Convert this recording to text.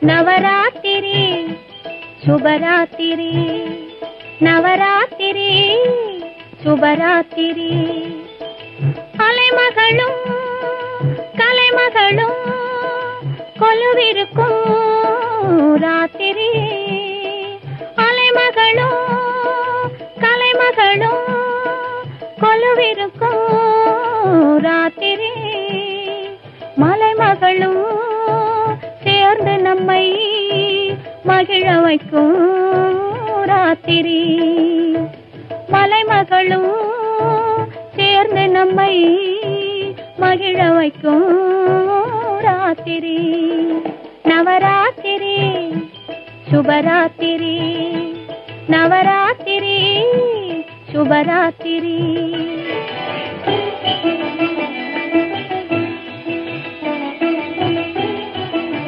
நவராத்திரி சுபராத்திரி, நவராத்திரி சுபராத்திரி. அலைமகளும் கலைமகளும் கொலுவிருக்கும் ராத்திரி. அலைமகளும் கலைமகளும் கொலுவிருக்கும் ராத்திரி. மலைமகளும் சேர்ந்து நம்மை மகிழ வைக்கும் ராத்திரி. மலைமகளும் சேர்ந்து நம்மை மகிழ வைக்கும் ராத்திரி. நவராத்திரி சுபராத்திரி, நவராத்திரி சுபராத்திரி.